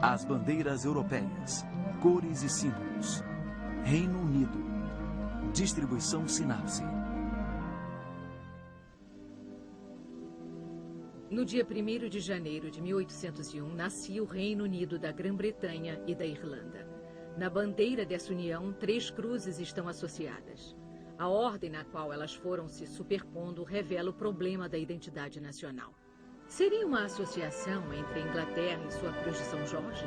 As bandeiras europeias, cores e símbolos. Reino Unido. Distribuição Sinapse. No dia 1º de janeiro de 1801, nascia o Reino Unido da Grã-Bretanha e da Irlanda. Na bandeira dessa união, 3 cruzes estão associadas. A ordem na qual elas foram se superpondo revela o problema da identidade nacional. Seria uma associação entre a Inglaterra e sua cruz de São Jorge?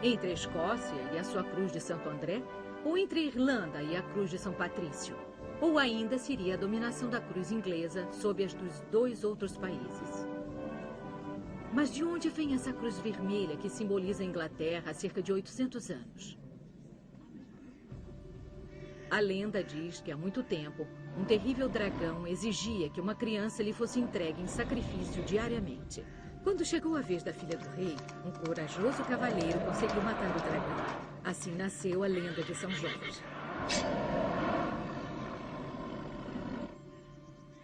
Entre a Escócia e a sua cruz de Santo André? Ou entre a Irlanda e a cruz de São Patrício? Ou ainda seria a dominação da cruz inglesa sob as dos 2 outros países? Mas de onde vem essa cruz vermelha que simboliza a Inglaterra há cerca de 800 anos? A lenda diz que há muito tempo, um terrível dragão exigia que uma criança lhe fosse entregue em sacrifício diariamente. Quando chegou a vez da filha do rei, um corajoso cavaleiro conseguiu matar o dragão. Assim nasceu a lenda de São Jorge.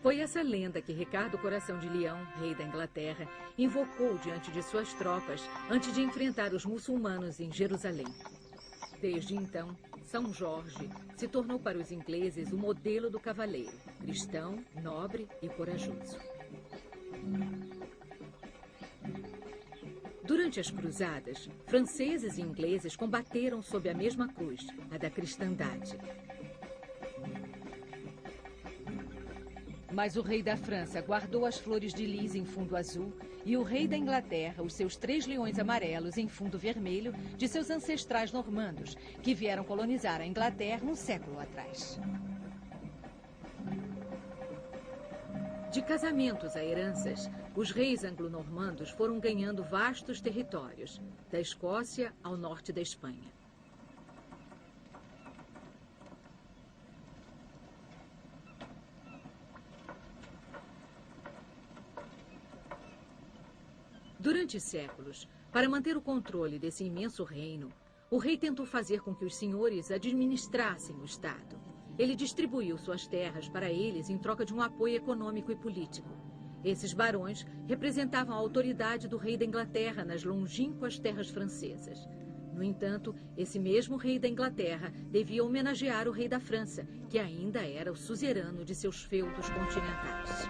Foi essa lenda que Ricardo Coração de Leão, rei da Inglaterra, invocou diante de suas tropas antes de enfrentar os muçulmanos em Jerusalém. Desde então, São Jorge se tornou para os ingleses o modelo do cavaleiro, cristão, nobre e corajoso. Durante as cruzadas, franceses e ingleses combateram sob a mesma cruz, a da cristandade. Mas o rei da França guardou as flores de lis em fundo azul e o rei da Inglaterra os seus 3 leões amarelos em fundo vermelho de seus ancestrais normandos, que vieram colonizar a Inglaterra um século atrás. De casamentos a heranças, os reis anglo-normandos foram ganhando vastos territórios, da Escócia ao norte da Espanha. Durante séculos, para manter o controle desse imenso reino, o rei tentou fazer com que os senhores administrassem o Estado. Ele distribuiu suas terras para eles em troca de um apoio econômico e político. Esses barões representavam a autoridade do rei da Inglaterra nas longínquas terras francesas. No entanto, esse mesmo rei da Inglaterra devia homenagear o rei da França, que ainda era o suzerano de seus feudos continentais.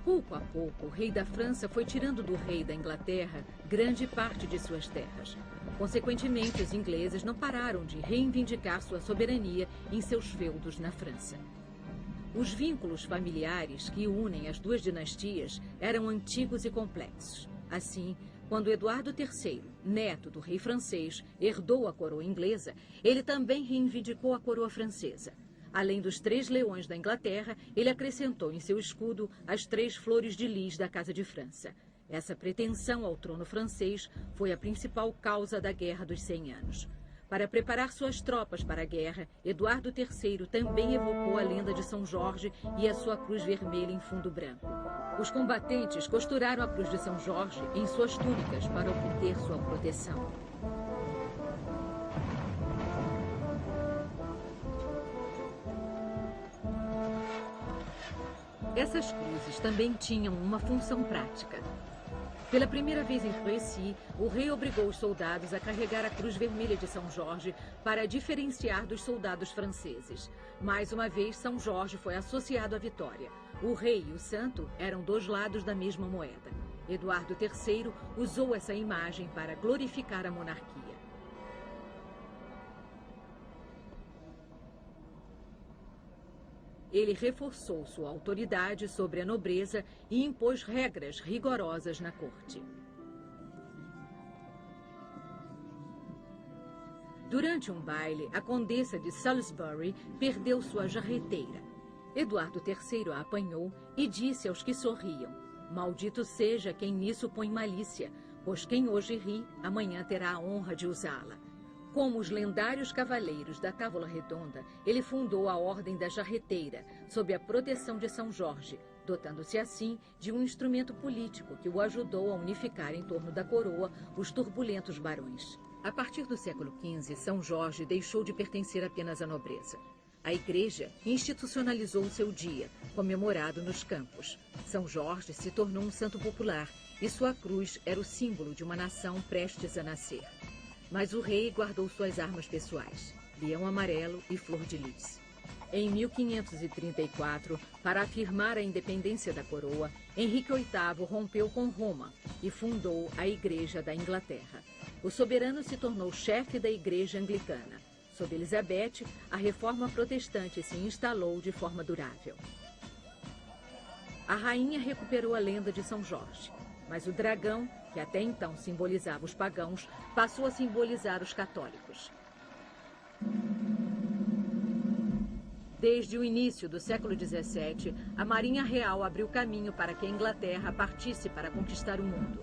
Pouco a pouco, o rei da França foi tirando do rei da Inglaterra grande parte de suas terras. Consequentemente, os ingleses não pararam de reivindicar sua soberania em seus feudos na França. Os vínculos familiares que unem as 2 dinastias eram antigos e complexos. Assim, quando Eduardo III, neto do rei francês, herdou a coroa inglesa, ele também reivindicou a coroa francesa. Além dos 3 leões da Inglaterra, ele acrescentou em seu escudo as 3 flores de lis da Casa de França. Essa pretensão ao trono francês foi a principal causa da Guerra dos 100 Anos. Para preparar suas tropas para a guerra, Eduardo III também evocou a lenda de São Jorge e a sua cruz vermelha em fundo branco. Os combatentes costuraram a cruz de São Jorge em suas túnicas para obter sua proteção. Essas cruzes também tinham uma função prática. Pela primeira vez em Crécy, o rei obrigou os soldados a carregar a cruz vermelha de São Jorge para diferenciar dos soldados franceses. Mais uma vez, São Jorge foi associado à vitória. O rei e o santo eram 2 lados da mesma moeda. Eduardo III usou essa imagem para glorificar a monarquia. Ele reforçou sua autoridade sobre a nobreza e impôs regras rigorosas na corte. Durante um baile, a condessa de Salisbury perdeu sua jarreteira. Eduardo III a apanhou e disse aos que sorriam: "Maldito seja quem nisso põe malícia, pois quem hoje ri, amanhã terá a honra de usá-la." Como os lendários cavaleiros da Távola Redonda, ele fundou a Ordem da Jarreteira, sob a proteção de São Jorge, dotando-se assim de um instrumento político que o ajudou a unificar em torno da coroa os turbulentos barões. A partir do século XV, São Jorge deixou de pertencer apenas à nobreza. A Igreja institucionalizou o seu dia, comemorado nos campos. São Jorge se tornou um santo popular e sua cruz era o símbolo de uma nação prestes a nascer. Mas o rei guardou suas armas pessoais, leão amarelo e flor de lis. Em 1534, para afirmar a independência da coroa, Henrique VIII rompeu com Roma e fundou a Igreja da Inglaterra. O soberano se tornou chefe da Igreja Anglicana. Sob Elizabeth, a reforma protestante se instalou de forma durável. A rainha recuperou a lenda de São Jorge, mas o dragão, que até então simbolizava os pagãos, passou a simbolizar os católicos. Desde o início do século XVII, a Marinha Real abriu caminho para que a Inglaterra partisse para conquistar o mundo.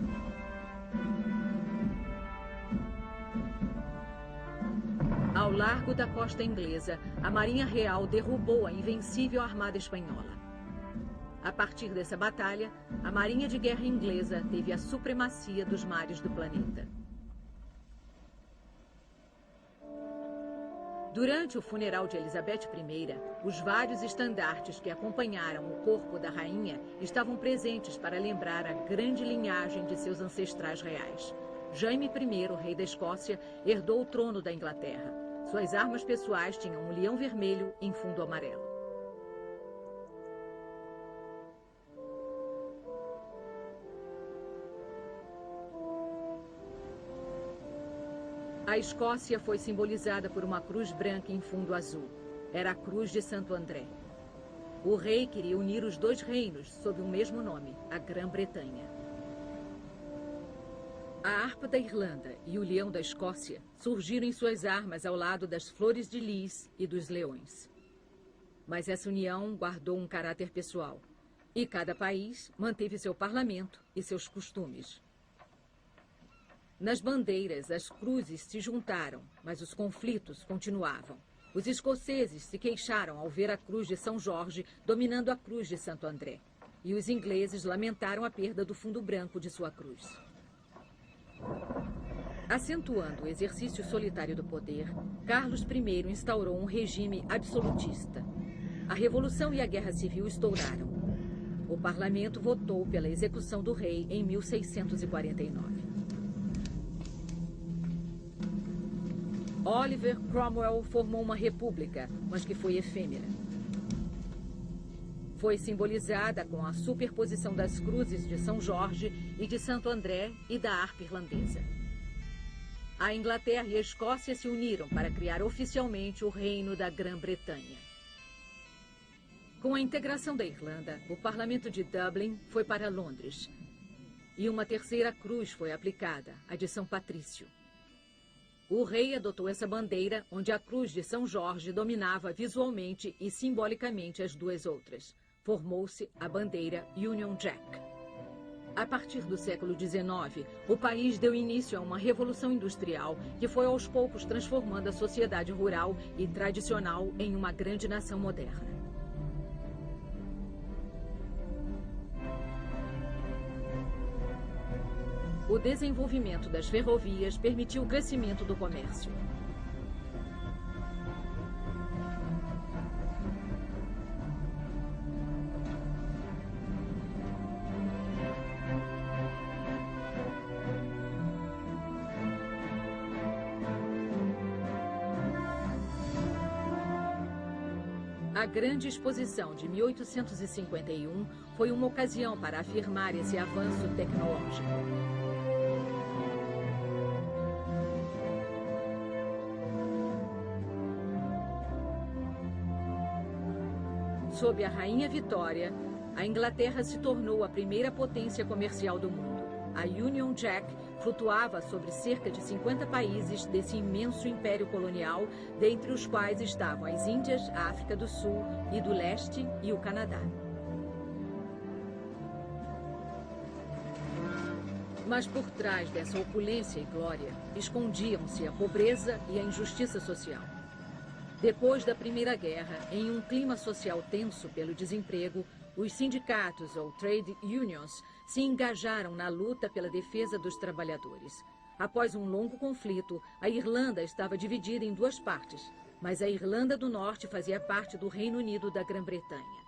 Ao largo da costa inglesa, a Marinha Real derrubou a invencível armada espanhola. A partir dessa batalha, a Marinha de Guerra inglesa teve a supremacia dos mares do planeta. Durante o funeral de Elizabeth I, os vários estandartes que acompanharam o corpo da rainha estavam presentes para lembrar a grande linhagem de seus ancestrais reais. Jaime I, rei da Escócia, herdou o trono da Inglaterra. Suas armas pessoais tinham um leão vermelho em fundo amarelo. A Escócia foi simbolizada por uma cruz branca em fundo azul. Era a cruz de Santo André. O rei queria unir os dois reinos sob o mesmo nome, a Grã-Bretanha. A harpa da Irlanda e o leão da Escócia surgiram em suas armas ao lado das flores de lis e dos leões. Mas essa união guardou um caráter pessoal, e cada país manteve seu parlamento e seus costumes. Nas bandeiras, as cruzes se juntaram, mas os conflitos continuavam. Os escoceses se queixaram ao ver a cruz de São Jorge dominando a cruz de Santo André, e os ingleses lamentaram a perda do fundo branco de sua cruz. Acentuando o exercício solitário do poder, Carlos I instaurou um regime absolutista. A Revolução e a Guerra Civil estouraram. O parlamento votou pela execução do rei em 1649. Oliver Cromwell formou uma república, mas que foi efêmera. Foi simbolizada com a superposição das cruzes de São Jorge e de Santo André e da harpa irlandesa. A Inglaterra e a Escócia se uniram para criar oficialmente o Reino da Grã-Bretanha. Com a integração da Irlanda, o Parlamento de Dublin foi para Londres. E uma terceira cruz foi aplicada, a de São Patrício. O rei adotou essa bandeira, onde a cruz de São Jorge dominava visualmente e simbolicamente as duas outras. Formou-se a bandeira Union Jack. A partir do século XIX, o país deu início a uma revolução industrial que foi aos poucos transformando a sociedade rural e tradicional em uma grande nação moderna. O desenvolvimento das ferrovias permitiu o crescimento do comércio. A Grande Exposição de 1851 foi uma ocasião para afirmar esse avanço tecnológico. Sob a Rainha Vitória, a Inglaterra se tornou a primeira potência comercial do mundo. A Union Jack flutuava sobre cerca de 50 países desse imenso império colonial, dentre os quais estavam as Índias, a África do Sul e do Leste e o Canadá. Mas por trás dessa opulência e glória, escondiam-se a pobreza e a injustiça social. Depois da Primeira Guerra, em um clima social tenso pelo desemprego, os sindicatos ou trade unions se engajaram na luta pela defesa dos trabalhadores. Após um longo conflito, a Irlanda estava dividida em duas partes, mas a Irlanda do Norte fazia parte do Reino Unido da Grã-Bretanha.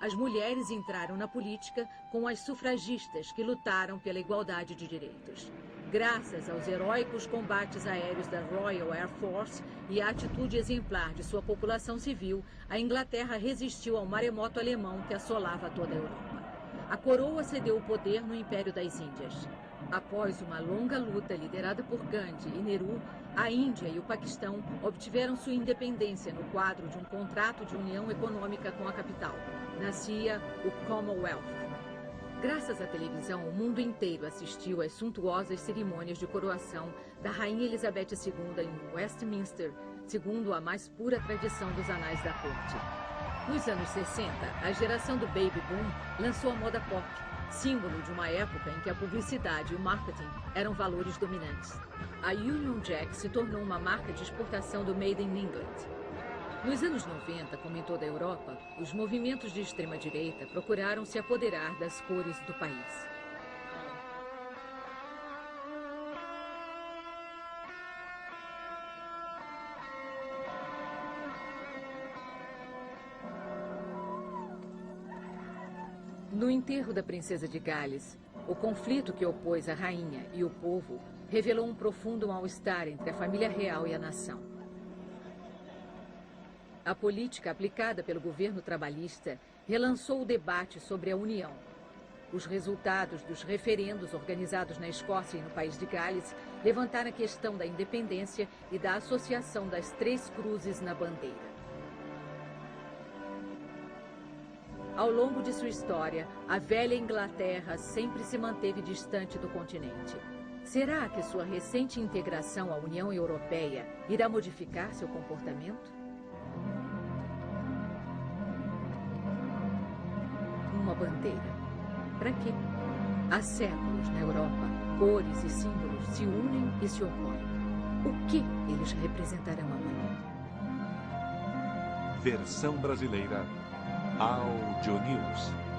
As mulheres entraram na política com as sufragistas que lutaram pela igualdade de direitos. Graças aos heróicos combates aéreos da Royal Air Force e à atitude exemplar de sua população civil, a Inglaterra resistiu ao maremoto alemão que assolava toda a Europa. A coroa cedeu o poder no Império das Índias. Após uma longa luta liderada por Gandhi e Nehru, a Índia e o Paquistão obtiveram sua independência no quadro de um contrato de união econômica com a capital. Nascia o Commonwealth. Graças à televisão, o mundo inteiro assistiu às suntuosas cerimônias de coroação da Rainha Elizabeth II em Westminster, segundo a mais pura tradição dos anais da corte. Nos anos 60, a geração do Baby Boom lançou a moda pop, símbolo de uma época em que a publicidade e o marketing eram valores dominantes. A Union Jack se tornou uma marca de exportação do Made in England. Nos anos 90, como em toda a Europa, os movimentos de extrema-direita procuraram se apoderar das cores do país. No enterro da princesa de Gales, o conflito que opôs a rainha e o povo revelou um profundo mal-estar entre a família real e a nação. A política aplicada pelo governo trabalhista relançou o debate sobre a união. Os resultados dos referendos organizados na Escócia e no país de Gales levantaram a questão da independência e da associação das 3 cruzes na bandeira. Ao longo de sua história, a velha Inglaterra sempre se manteve distante do continente. Será que sua recente integração à União Europeia irá modificar seu comportamento? Uma bandeira. Para quê? Há séculos na Europa, cores e símbolos se unem e se opõem. O que eles representarão amanhã? Versão brasileira Áudio News.